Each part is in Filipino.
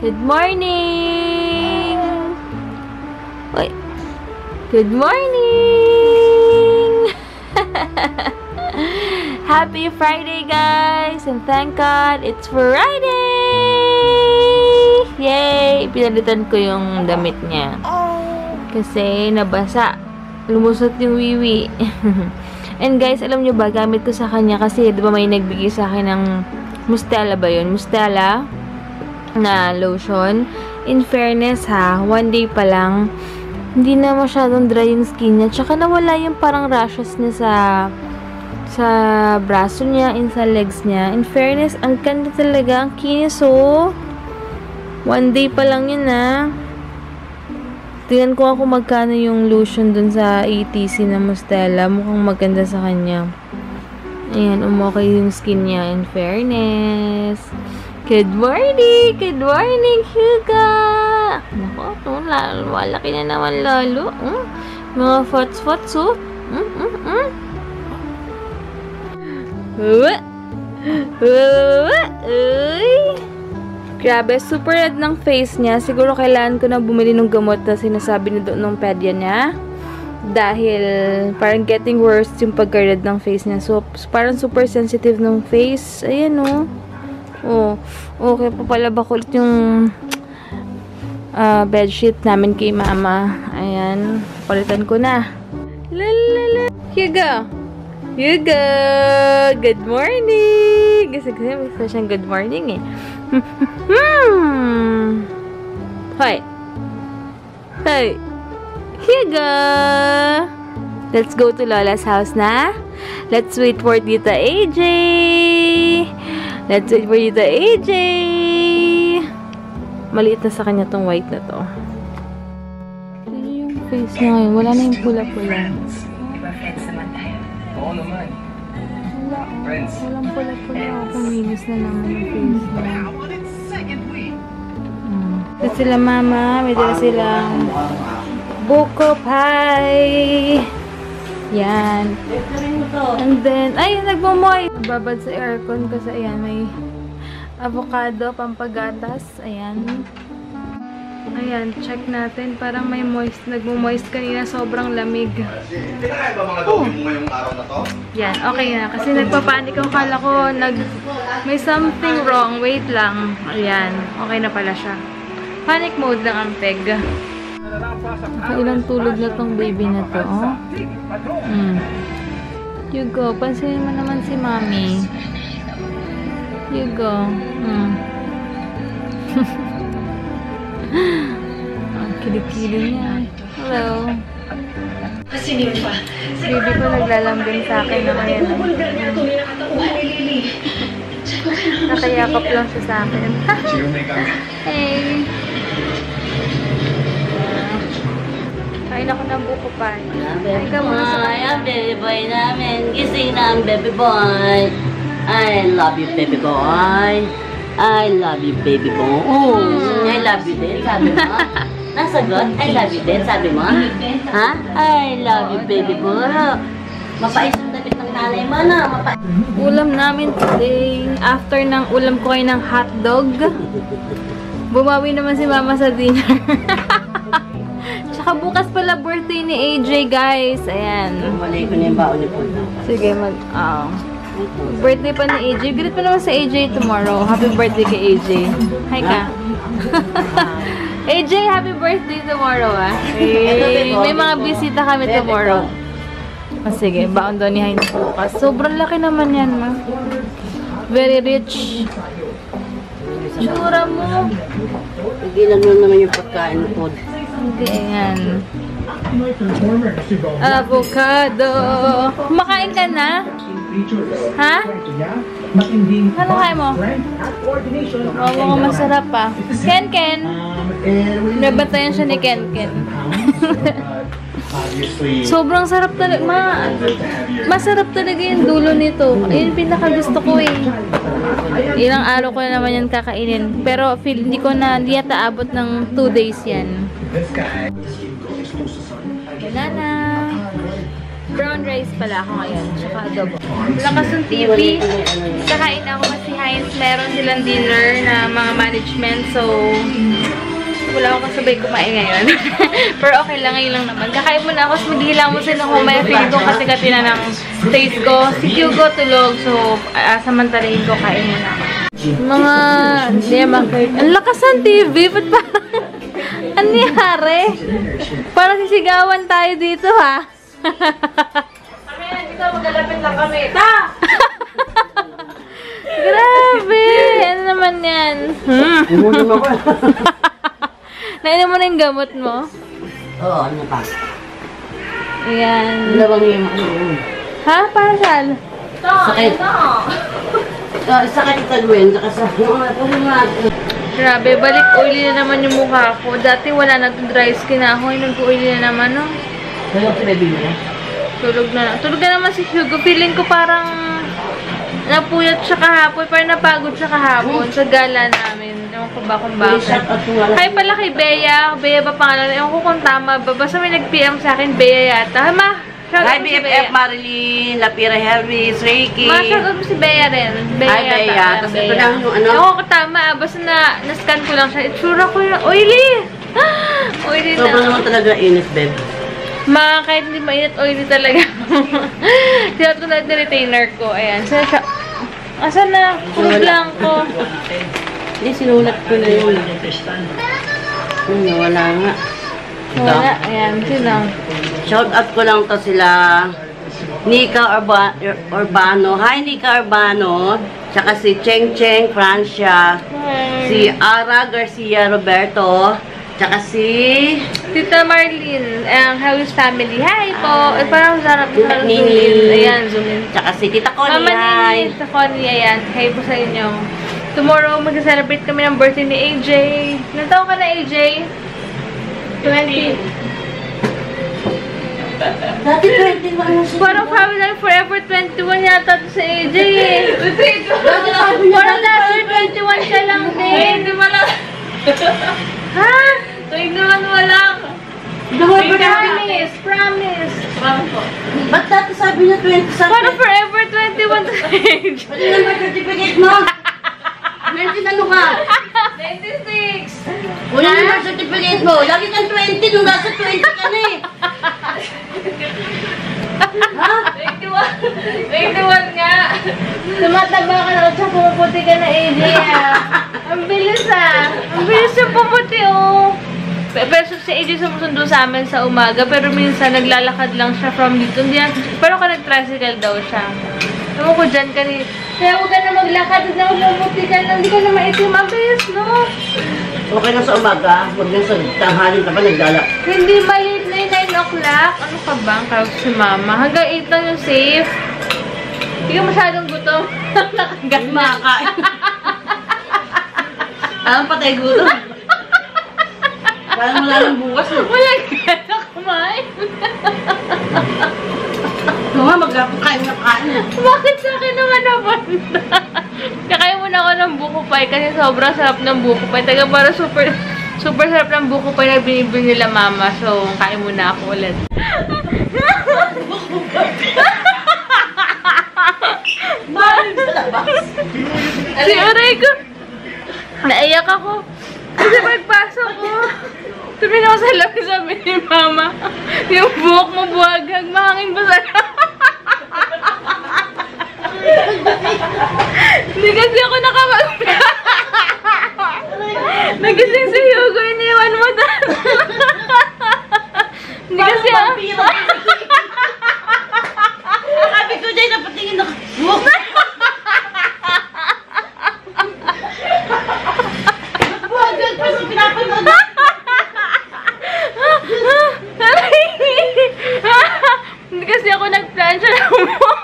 Good morning! Uy! Good morning! Happy Friday, guys! And thank God, it's Friday! Yay! Pinalitan ko yung damit niya. Kasi nabasa. Lumusot yung wiwi. And guys, alam nyo ba, gamit ko sa kanya kasi, di ba may nagbigay sa akin ng Mustela ba yun? Mustela na lotion. In fairness ha, one day pa lang, hindi na masyadong dry yung skin niya. Tsaka nawala yung parang rashes niya sa braso niya, sa legs niya. In fairness, ang ganda talaga. Ang kinis, oh. One day pa lang yun, ha. Tingnan ko ako magkano yung lotion dun sa ATC na Mustela. Mukhang maganda sa kanya. Ayan, umokay yung skin niya. In fairness. Good morning! Good morning, Huga! Naku, malaki na naman lalo. Mga fots-fots, oh. Uy! Grabe, super red ng face niya. Siguro kailangan ko na bumili ng gamot na sinasabi ni ng pedya niya. Dahil parang getting worse yung pagka-red ng face niya. So, parang super sensitive ng face. Ayan, oh. Oh, okay pa pala ba kulit yung bedsheet namin kay mama. Ayan, palitan ko na. Lalala. Hugo! Hugo! Good morning! Kasi may siyang good morning eh. Hoy! Hoy! Hugo! Let's go to Lola's house na. Let's wait for Tita AJ! Let's wait for Tita AJ! Maliit na sa kanya tong white na to. Ano yung face niya ngayon? Wala na yung pula-pula. Oo naman. Wala, oh. Walang pula-pula. Kuminis na naman yung face niya. Ito sila mama. May dala silang buko pie. Yan. And then, ay, nagmamoy. Babad sa aircon kasi, ayan, may avocado, pampagatas. Ayan. Ayan, check natin. Parang may moist. Nagmo-moist kanina. Sobrang lamig. Tinakay ba mga doggy mo ngayong araw na to? Yan, okay na. Kasi nagpapanik ako. Kala ko, may something wrong. Wait lang. Ayan, okay na pala siya. Panic mode lang ang peg. Ilang tulog na tong baby na to, oh. Hugo, pansinin mo naman si Mommy. Hugo. Ang kilikili niya. Hello. Baby ko naglalambing sa akin na ngayon. Nakayakap lang siya sa akin. Hey. Kain ako ng buko pa. Kain ka muna sa kanya. Ang baby boy namin. Gising na ang baby boy. I love you, baby boy. I love you, baby boy. I love you din, sabi mo. Nasagot? I love you din, sabi mo. Ha? I love you, baby boy. Mapais ang damit ng nanay mo, na. Mapais. Ulam namin today. After ng ulam ko ay ng hotdog. Bumawi naman si mama sa dinner. Tsaka bukas pala birthday ni AJ, guys. Ayan. Malay ko na yung baon ni Pulta. Sige, birthday pa ni AJ. Greet pa naman sa AJ tomorrow. Happy birthday kay AJ. Hi ka. AJ, happy birthday tomorrow, ah. May mga bisita kami tomorrow. Sige, baon doon ni Heinz bukas. Sobrang laki naman yan, ma. Very rich. Tsura mo. Nagilan mo naman yung pagkain po. Hindi, ayan. Avocado. Kumakain ka na? Ha? Ano kaya mo? Mukhang masarap pa. Ken. Nabatayan siya ni Ken. Sobrang sarap talaga. Masarap talaga yung dulo nito. Yun pinaka gusto ko eh. Ilang araw ko na naman yan kakainin. Pero hindi yata abot ng 2 days yan. Banana. Brown rice pala ako ngayon, tsaka adobo. Lakas ng TV. Kakain ako kasi Heinz, meron silang dinner na mga management, so wala akong kasabay kumain ngayon. Pero okay lang, ngayon lang naman. Kakain muna ako, maghihila mo sila ng humaya. Feeling ko kasi katina ng taste ko. Si Hugo tulog, so samantalahin ko, kain muna ako. Mga demakert. Ang lakas ng TV, ba't parang ano nangyari? Parang sisigawan tayo dito, ha? Kami na, dito maglalapit lang kami. Ta! Grabe! Ano naman yan? Nainom mo na yung gamot mo? Oo, ano pa? Ayan. Dalawang yung Ha? Para saan? sakit. Sakit ito Gwen, saka sa Grabe, balik oily na naman yung mukha ko. Dati wala na itong dry skin ako. Nag-oily na naman, no? Tulog si baby niya? Tulog na. Tulog na naman si Hugo. Feeling ko parang napuyat siya kahapon. Parang napagod siya kahapon sa gala namin. Ewan ko ba kung bakit. Hi pala kay Bea. Bea ba pangalan? Ewan ko kung tama ba. Basta may nag-PM sa akin. Bea yata. Ha, ma? Hi BFF, Marilyn, Lapira Harris, Reiki. Ma-shoutout mo si Bea rin. Bea Hi Bea. yata. Tapos ito lang yung ano. Ewan ko tama. Basta na-scan ko lang siya. Itsura ko yung oily. Oily na. Sobrang naman talaga init, babe. Ma, kahit hindi mainit, oily talaga. Sinat ko na yung retainer ko. Ayan. Asan na? Kulog lang ko. Hindi, sinulat ko na yun. Wala nga. Wala. Ayan. Silang. Shout out ko lang to sila. Nika Urbano. Hi, Nika Urbano. Tsaka si Cheng Cheng Francia. Si Ara Garcia Roberto. Tsaka si Tita Marlene. Ang Howie's family. Hi po. Parang sarap. Nini. Ayan, zoom in. Tsaka si Tita Connie. Mama Hi. Nini. Tita Connie. Ayan. Hi po sa inyo. Tomorrow, mag-celebrate kami ng birthday ni AJ. Ilan taon ka na, AJ? 20. Dati 21 na siya. Parang family forever 21 yata to sa AJ eh. Parang last year 21 ka lang din. Hindi mo lang. Ha? 21 mo lang. Promise. Promise. Ba't dati sabi niya 20 sa Parang forever 21 to sa AJ. Pwede number certificate mo. 20 ano ka? 96. Wala number certificate mo. Lagi kang 20 nung nasa 20 ka na eh. Ha? 21 nga. Tumataba ka na at saka pumuputi ka na, AJ ah. Ang bilis ah. Ang bilis yung pumuti oh. Pero si AJ sumusundo sa amin sa umaga, pero minsan naglalakad lang siya from dito. Pero ka nag-tricycle daw siya. Ewan ko dyan kanina. Kaya huwag ka na maglakad at na pumuti ka na. Hindi ka na maitim. Ang bilis, no? Okay na sa umaga. Huwag na sa tanghalin ka pa nagdala. Hindi maliit na yung 9 o'clock. Ano ka ba? Ang kawag si mama. Hanggang 8 lang yung safe. Hindi ka masyadong gutom. Gas makakain. Alam patay gutom. Parang wala nang bukas no. Wala ka kumain. Mga magkakain na kain. Bakit sa akin naman napunta? Kakain muna ako ng buko pie kasi sobrang sarap ng buko pie. Taga para super sarap ng buko pie na binibili nila mama. So, kain muna ako ulit. Si aray ko. Naiyak ako. Kasi pagpasok ko, tumingin ako sa labas, sabi ni mama, yung buhok mo buwagag, mahangin ba sa'yo? Hindi kasi ako nakamagpapasok. Nagising si Hugo, iniwan mo doon. Hindi kasi ako. Sabi ko dyan, napatingin ako. Buwagag pa sa pinapanood. Hindi kasi ako nag-plan siya ng buhok.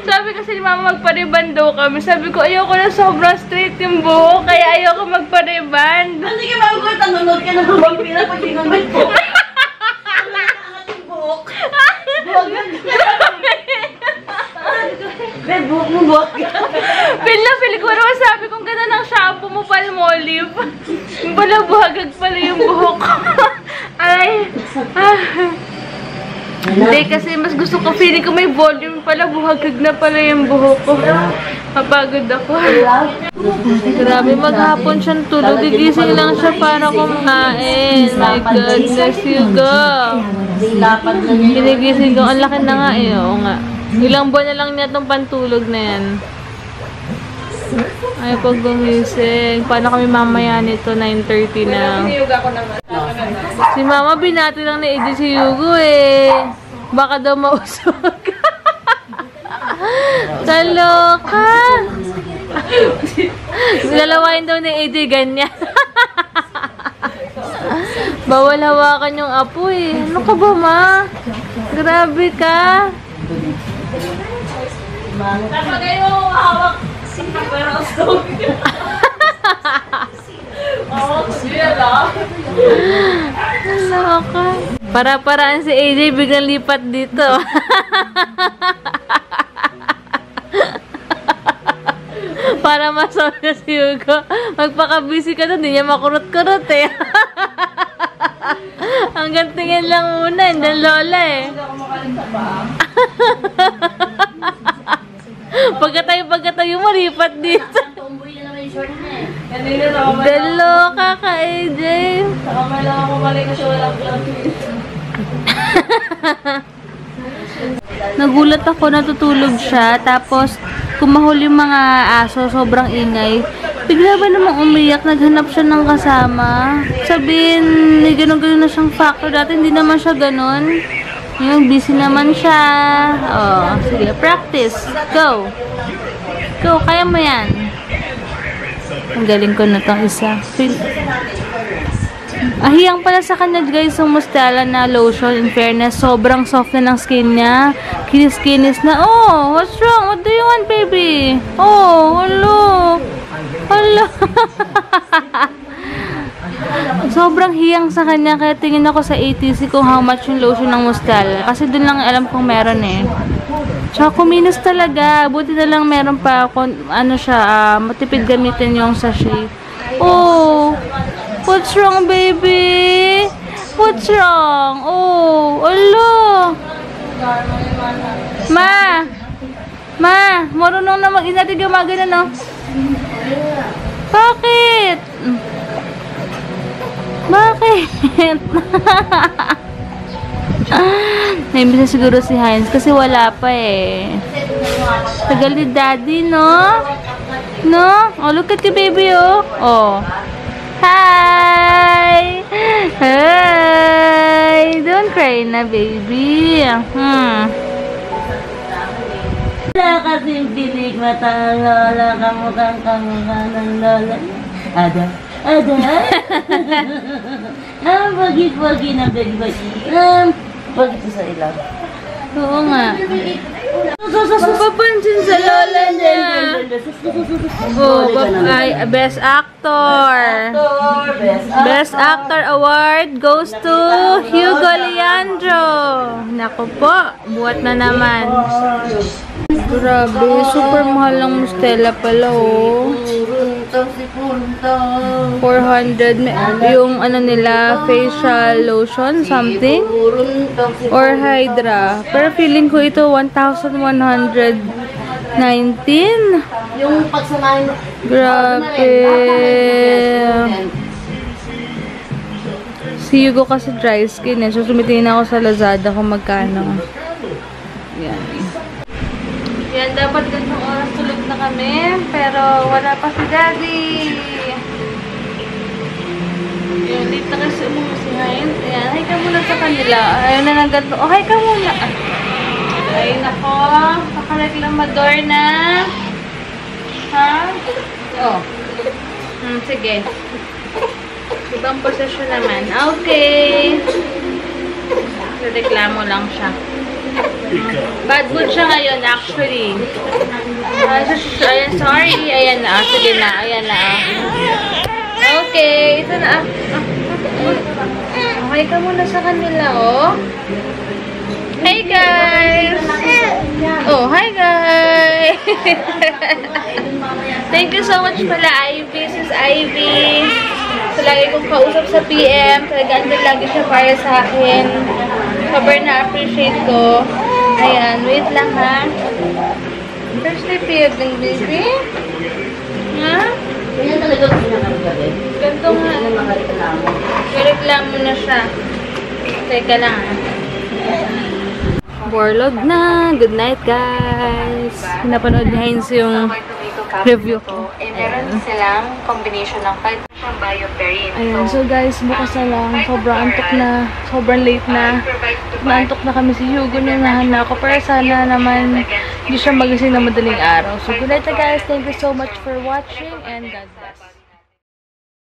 Sabi kasi ni mama magpariban daw kami. Sabi ko ayoko na sobrang straight yung buhok. Kaya ayoko magpariban. Hindi ka magulat, nanonood ka ng vampira pag ginamit ko. Angat yung buhok. Buwagag. Babe, buhok mo buwagag. Feel na feel ko. Pero sabi kong ganda ng shampoo mo, Palmolive. Yung pala buhagag pala yung buhok ko. Ay. Hindi, kasi mas gusto ko, feeling ko may volume pala, buhagag na pala yung buhok ko. Mapagod ako. Grabe, maghapon siyang tulog. Gigising lang siya para kumain. My goodness, Hugo. Ginigising ko, ang laki na nga eh. Oo nga. Ilang buwan na lang niya itong pantulog na yan. Ay, pag gumising. Paano kami mamaya nito? 9:30 na. Si Mama, binati lang ni AJ si Hugo eh. Baka daw mausog. Kaloka! Lalawain daw ni AJ ganyan. Bawal hawakan yung apo eh. Ano ka ba, Ma? Grabe ka. Kapag kayo hawak, pero usog. Kaloka. Para-paraan si AJ biglang lipat dito. Para masaw na si Hugo. Magpaka-busy ka na, hindi niya makurot-kurot eh. Hanggang tingin lang muna, hindi lola eh. Pagkatayo mo, lipat dito. Tumboy na naman yung short niya eh. Daloka ka, AJ. Saka may lang ako mali kasi walang vlog. Nagulat ako, natutulog siya. Tapos, kumahol yung mga aso, sobrang ingay. Bigla ba namang umiyak, naghanap siya ng kasama. Sabihin, may ganun-ganun na siyang factor. Dati hindi naman siya ganun. Yung busy naman siya. Oh, sige, practice. Go. Go, kaya mo yan. Ang galing ko na itong isa. Ahiyang pala sa kanya guys yung Mustela na lotion. In fairness, sobrang soft na ng skin niya. Kinis-kinis na. Oh, what's wrong? What do you want, baby? Oh, hello. Hello. Sobrang hiyang sa kanya. Kaya tingin ako sa ATC kung how much yung lotion ng Mustela. Kasi dun lang alam kong meron eh. Tsaka kuminis talaga. Buti na lang meron pa ano siya, matipid gamitin yung sachet. Oh, what's wrong, baby? What's wrong? Oh, hello. Ma, marunong na mag-inati gumagana, no? Bakit? Naimbis na siguro si Heinz kasi wala pa eh. Tagal ni Daddy, no? No? Oh, look at you, baby, oh. Oh. Hi! Hi! Don't cry na, baby. Wala kasing tinig mata ang lola, kamukhang kamukha ng lola. Ada. Bagi-bagi na bagi-bagi. Bagi po sa ilaw. Oo nga. Papansin sa lola niya. Oh, Best Actor. Best Actor Award goes to Hugo Leandro. Naku po, buhat na naman. Grabe, super mahal ng Mustela pala, oh. 400 yung ano nila, facial lotion, something. Or Hydra. Pero feeling ko ito 1,119. Yung pagsamahin. Grabe. Si Hugo kasi dry skin eh. So sumitingin ako sa Lazada kung magkano. Yan. Yan, dapat gantong oras tulog na kami. Pero wala pa si Daddy. Yan, late na kasi si Heinz. Ayan, hi ka muna sa kanila. Ayun na ng ganto. Oh, hi ka muna. Ay, nako. Nakareklamador na. Ha? Oh. Sige. Ibang posisyon naman. Okay. Reklamo lang siya. Bad mood siya ngayon, actually. Ayan, sorry. Ayan na. Sige na. Ayan na. Okay. Ito na. Okay ka muna sa kanila, oh. Hey, guys! Oh, hi, guys! Thank you so much pala, Ivy. Sis Ivy. So, lagi kong kausap sa PM. Talaga, andun lagi siya para sa akin. Sobrang na-appreciate ko. Ayan, wait lang ha. First period ng baby. Ha? Ganyan talaga ang pinakagabi. Ganito nga. Ano mga reklamo? Reklamo na siya. Teka lang ha. Warlord na. Good night, guys. Napanood ni Heinz yung review ko. Meron silang combination ng calcium bioperine. Ayan, so guys, bukas na lang. Sobrang antok na. Sobrang late na. Naantok na kami si Hugo nung nahanap ko. Pero sana naman hindi siya magising na madaling araw. So good night na guys. Thank you so much for watching and God bless.